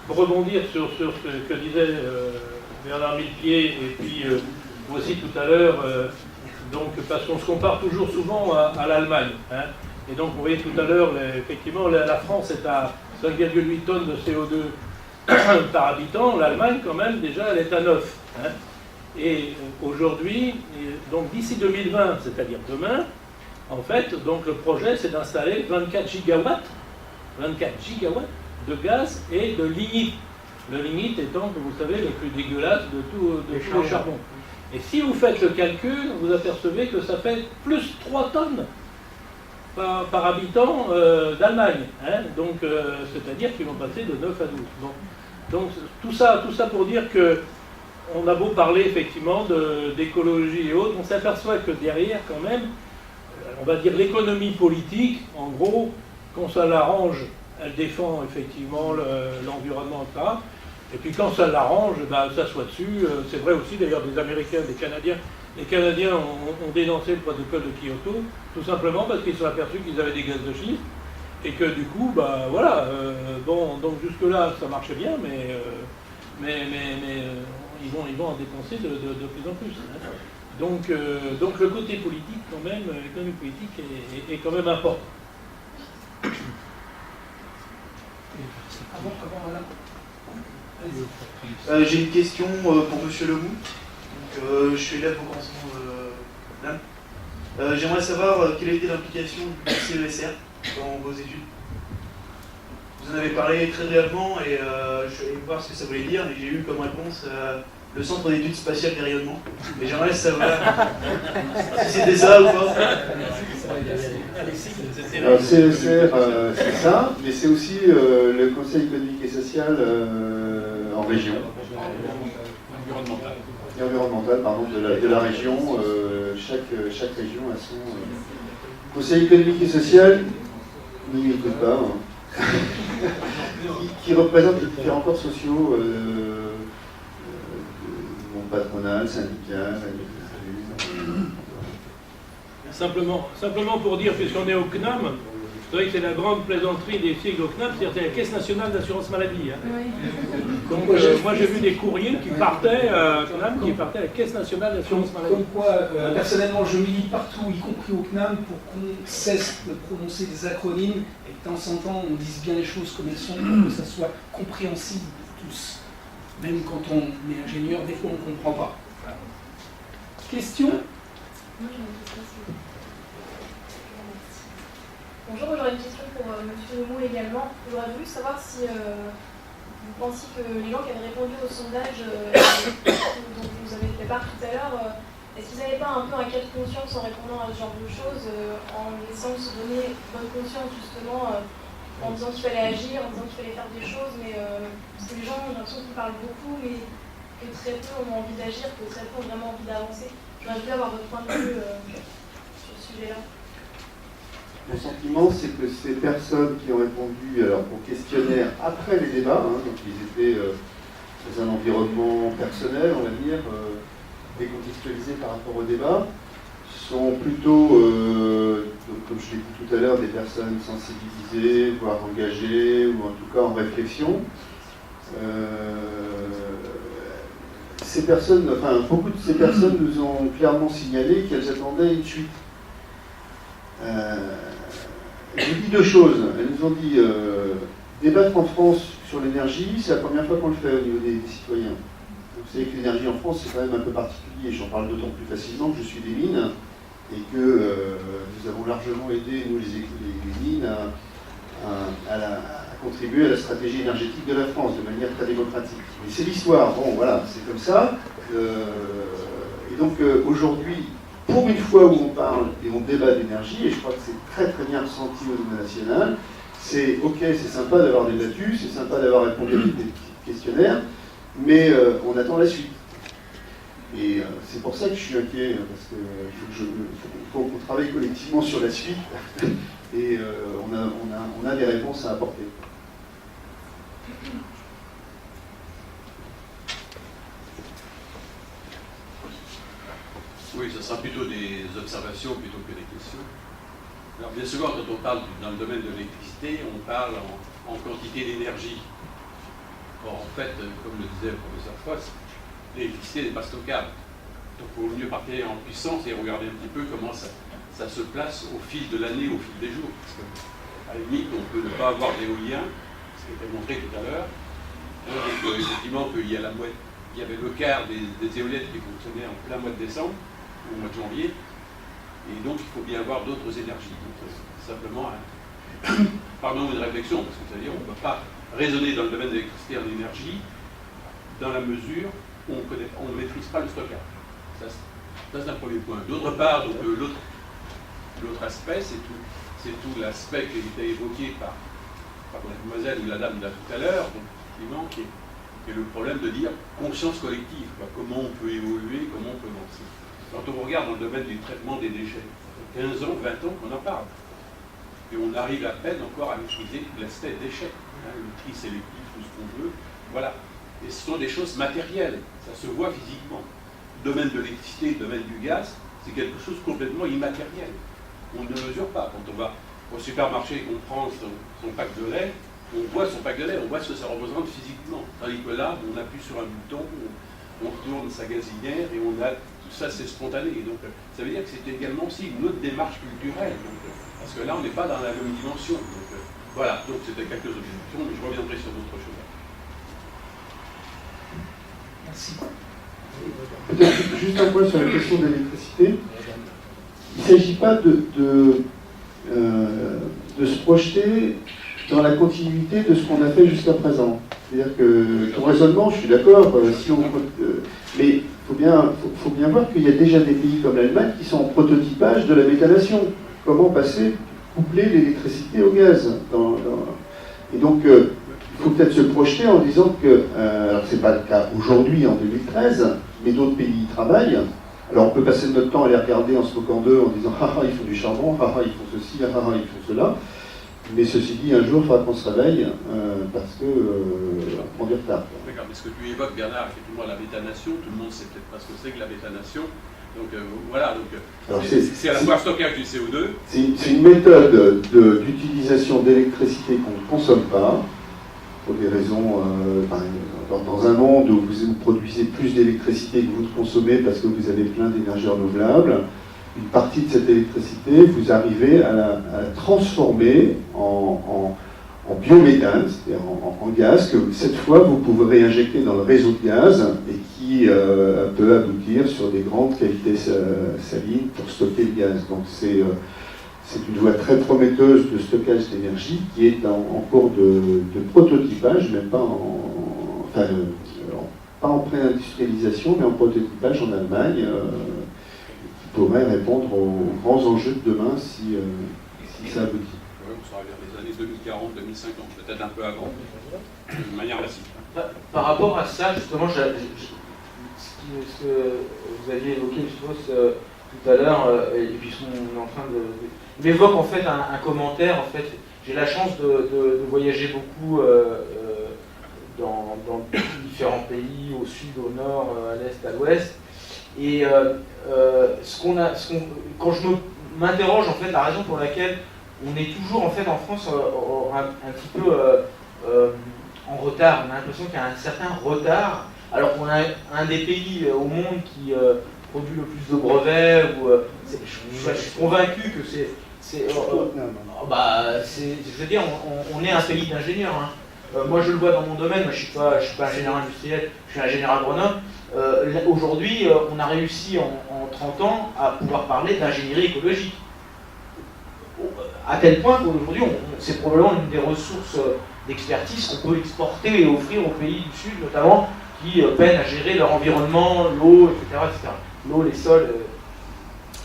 Pour rebondir sur ce que disait Bernard Millepied, et puis vous aussi tout à l'heure, donc parce qu'on se compare toujours souvent à l'Allemagne. Hein, et donc vous voyez tout à l'heure, effectivement, la France est à 5,8 tonnes de CO2 par habitant. L'Allemagne, quand même, déjà, elle est à 9. Hein. Et aujourd'hui, donc d'ici 2020, c'est-à-dire demain, en fait, donc le projet, c'est d'installer 24 gigawatts de gaz et de lignite. Le lignite étant, comme vous savez, le plus dégueulasse de tous les charbons. Et si vous faites le calcul, vous apercevez que ça fait plus 3 tonnes par habitant d'Allemagne. Hein. Donc, c'est-à-dire qu'ils vont passer de 9 à 12. Bon. Donc, tout ça pour dire que on a beau parler effectivement d'écologie et autres, on s'aperçoit que derrière, quand même, on va dire l'économie politique, en gros, quand ça l'arrange, elle défend effectivement l'environnement, etc. Et puis quand ça l'arrange, ben, ça s'assoit dessus. C'est vrai aussi d'ailleurs des Américains, des Canadiens. Les Canadiens ont dénoncé le protocole de Kyoto, tout simplement parce qu'ils se sont aperçus qu'ils avaient des gaz de schiste, et que du coup, bah voilà, bon, donc jusque-là, ça marchait bien, mais ils vont en dépenser de plus en plus. Hein. Donc le côté politique, quand même, l'économie politique est quand même important. J'ai une question pour Monsieur Lemoux. Je suis élève au canton là. J'aimerais savoir quelle était l'implication du CESR dans vos études. Vous en avez parlé très brièvement et je suis allé voir ce que ça voulait dire, mais j'ai eu comme réponse le Centre d'études spatiales des rayonnements. Mais j'aimerais savoir si c'était ça ou pas. Alors, CESR, c'est ça, mais c'est aussi le Conseil économique et social en région. Environnemental, pardon, de la région. Chaque région a son Conseil économique et social, ne m'écoute pas, hein. qui représente les différents corps sociaux, patronal, syndical, Simplement pour dire, puisqu'on est au CNAM, vous savez que c'est la grande plaisanterie des sigles au CNAM, c'est-à-dire la Caisse nationale d'assurance maladie. Hein. Oui. Donc moi j'ai vu des courriers qui partaient à la Caisse nationale d'assurance maladie. Comme quoi, personnellement, je milite partout, y compris au CNAM, pour qu'on cesse de prononcer des acronymes et que de temps en temps on dise bien les choses comme elles sont pour que ça soit compréhensible pour tous. Même quand on est ingénieur, des fois on ne comprend pas. Voilà. Question ? Bonjour, j'aurais une question pour M. Lemoux également. J'aurais voulu savoir si vous pensiez que les gens qui avaient répondu au sondage dont vous avez fait part tout à l'heure, est-ce qu'ils n'avaient pas un peu un cas de conscience en répondant à ce genre de choses, en essayant de se donner bonne conscience justement, en disant qu'il fallait agir, en disant qu'il fallait faire des choses, mais parce que les gens ont l'impression qu'ils parlent beaucoup, mais que très peu ont envie d'agir, que très peu ont vraiment envie d'avancer. J'aurais voulu avoir votre point de vue sur ce sujet-là. Mon sentiment, c'est que ces personnes qui ont répondu alors, au questionnaire après les débats, hein, donc ils étaient dans un environnement personnel, on va dire, décontextualisé par rapport au débat, sont plutôt, donc, comme je l'ai dit tout à l'heure, des personnes sensibilisées, voire engagées, ou en tout cas en réflexion. Ces personnes, enfin, beaucoup de ces personnes nous ont clairement signalé qu'elles attendaient une suite. Je vous dis deux choses. Elles nous ont dit débattre en France sur l'énergie, c'est la première fois qu'on le fait au niveau des citoyens. Vous savez que l'énergie en France, c'est quand même un peu particulier. J'en parle d'autant plus facilement que je suis des mines et que nous avons largement aidé, nous les mines, à contribuer à la stratégie énergétique de la France de manière très démocratique. Mais c'est l'histoire. Bon, voilà, c'est comme ça. Et donc aujourd'hui, pour une fois où on parle et on débat d'énergie, et je crois que c'est très très bien ressenti au niveau national, c'est ok, c'est sympa d'avoir débattu, c'est sympa d'avoir répondu à des questionnaires, mais on attend la suite. Et c'est pour ça que je suis inquiet, parce qu'il faut qu'on travaille collectivement sur la suite, et on a des réponses à apporter. Oui, ce sera plutôt des observations plutôt que des questions. Alors bien souvent, quand on parle dans le domaine de l'électricité, on parle en quantité d'énergie. Or, en fait, comme le disait le professeur Foss, l'électricité n'est pas stockable. Donc il vaut mieux partir en puissance et regarder un petit peu comment ça se place au fil de l'année, au fil des jours. Parce qu'à la limite, on peut ne pas avoir d'éolien, ce qui a été montré tout à l'heure. Donc effectivement, il y avait le quart des éoliennes qui fonctionnaient en plein mois de décembre ou au mois de janvier. Et donc il faut bien avoir d'autres énergies. Donc simplement, pardon, une réflexion, parce que c'est-à-dire on ne peut pas raisonner dans le domaine de l'électricité en énergie dans la mesure où on ne maîtrise pas le stockage. Ça c'est un premier point. D'autre part, donc, l'autre aspect, c'est tout l'aspect qui a été évoqué par mademoiselle ou la dame de tout à l'heure, effectivement, qui est le problème de dire conscience collective, quoi. Comment on peut évoluer, comment on peut avancer. Quand on regarde dans le domaine du traitement des déchets, ça fait 15 ans, 20 ans qu'on en parle. Et on arrive à peine encore à maîtriser tout l'aspect déchets, hein, le tri sélectif, tout ce qu'on veut. Voilà. Et ce sont des choses matérielles, ça se voit physiquement. Le domaine de l'électricité, le domaine du gaz, c'est quelque chose de complètement immatériel. On ne mesure pas. Quand on va au supermarché et qu'on prend son pack de lait, on voit son pack de lait, on voit ce que ça représente physiquement. Tandis que là, on appuie sur un bouton, on tourne sa gazinière et on a tout ça, c'est spontané. Et donc, ça veut dire que c'est également aussi une autre démarche culturelle. Donc, parce que là, on n'est pas dans la même dimension. Donc, voilà, donc c'était quelques objections, mais je reviendrai sur d'autres choses. Merci. Peut-être juste un point sur la question de l'électricité. Il ne s'agit pas de se projeter dans la continuité de ce qu'on a fait jusqu'à présent. C'est-à-dire que ton raisonnement, je suis d'accord, mais il faut bien voir qu'il y a déjà des pays comme l'Allemagne qui sont en prototypage de la méthanation. Comment coupler l'électricité au gaz Et donc, il faut peut-être se projeter en disant que, alors c'est pas le cas aujourd'hui en 2013, mais d'autres pays y travaillent. Alors on peut passer notre temps à les regarder en se moquant d'eux, en disant « haha, ils font du charbon, haha, ils font ceci, haha, ils font cela ». Mais ceci dit, un jour, il faudra qu'on se réveille, parce qu'on prend du retard. D'accord, mais ce que tu évoques, Bernard, effectivement, la méthanation, tout le monde sait peut-être pas ce que c'est que la méthanation. Donc voilà, c'est à la fois stockage du CO2. C'est une méthode d'utilisation d'électricité qu'on ne consomme pas, pour des raisons, dans un monde où vous produisez plus d'électricité que vous ne consommez parce que vous avez plein d'énergie renouvelable, une partie de cette électricité, vous arrivez à la transformer en biométhane, c'est-à-dire en gaz, que cette fois vous pouvez réinjecter dans le réseau de gaz et qui peut aboutir sur des grandes cavités salines pour stocker le gaz. Donc c'est une voie très prometteuse de stockage d'énergie qui est en cours de prototypage, même pas pas en pré-industrialisation, mais en prototypage en Allemagne, qui pourrait répondre aux grands enjeux de demain si ça aboutit. Oui, on sera vers les années 2040, 2050, peut-être un peu avant, de manière massive. Par rapport à ça, justement, ce que vous aviez évoqué, je suppose, tout à l'heure, et puis on est en train de... Il m'évoque en fait un commentaire. En fait, j'ai la chance de voyager beaucoup dans différents pays, au sud, au nord, à l'est, à l'ouest. Et quand je m'interroge en fait la raison pour laquelle on est toujours en fait en France un petit peu en retard, on a l'impression qu'il y a un certain retard, alors qu'on a un des pays au monde qui produit le plus de brevets. Je suis convaincu que je veux dire, on est un pays d'ingénieurs. Hein. Moi, je le vois dans mon domaine. Moi, je suis pas ingénieur industriel, je suis ingénieur agronome. Aujourd'hui, on a réussi en 30 ans à pouvoir parler d'ingénierie écologique. À tel point qu'aujourd'hui, c'est probablement une des ressources d'expertise qu'on peut exporter et offrir aux pays du Sud, notamment, qui peinent à gérer leur environnement, l'eau, etc. L'eau, les sols.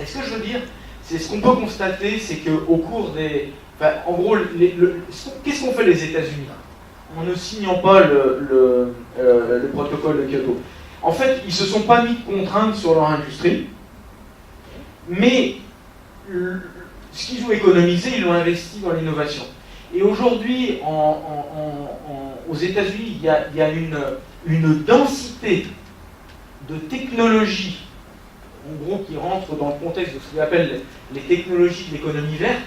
Et ce que je veux dire, c'est ce qu'on peut constater, c'est qu'au cours des... en gros, qu'est-ce qu'ont fait les États-Unis en ne signant pas le protocole de Kyoto? En fait, ils ne se sont pas mis de contraintes sur leur industrie, mais ce qu'ils ont économisé, ils l'ont investi dans l'innovation. Et aujourd'hui, aux États-Unis, il y a une densité de technologies, en gros, qui rentre dans le contexte de ce qu'on appelle les technologies de l'économie verte,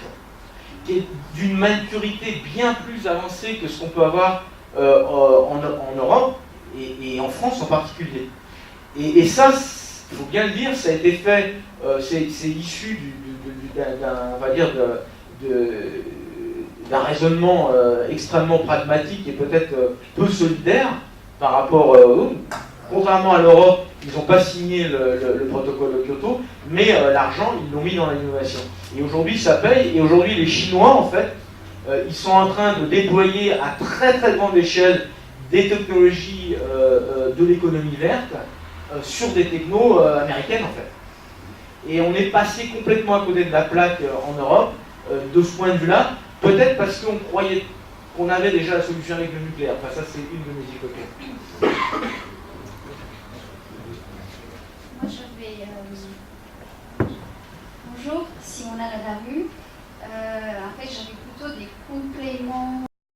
qui est d'une maturité bien plus avancée que ce qu'on peut avoir en Europe et en France en particulier. Et ça, il faut bien le dire, ça a été fait, c'est issu d'un raisonnement extrêmement pragmatique et peut-être peu solidaire par rapport, contrairement à l'Europe, ils n'ont pas signé le protocole de Kyoto, mais l'argent, ils l'ont mis dans l'innovation. Et aujourd'hui, ça paye, et aujourd'hui, les Chinois, en fait, ils sont en train de déployer à très très grande échelle des technologies de l'économie verte sur des technos américaines, en fait. Et on est passé complètement à côté de la plaque en Europe, de ce point de vue-là, peut-être parce qu'on croyait qu'on avait déjà la solution avec le nucléaire. Enfin, ça, c'est une de mes hypothèses. Moi, je vais... Bonjour, Simona Ladaru. En fait, j'avais plutôt des compléments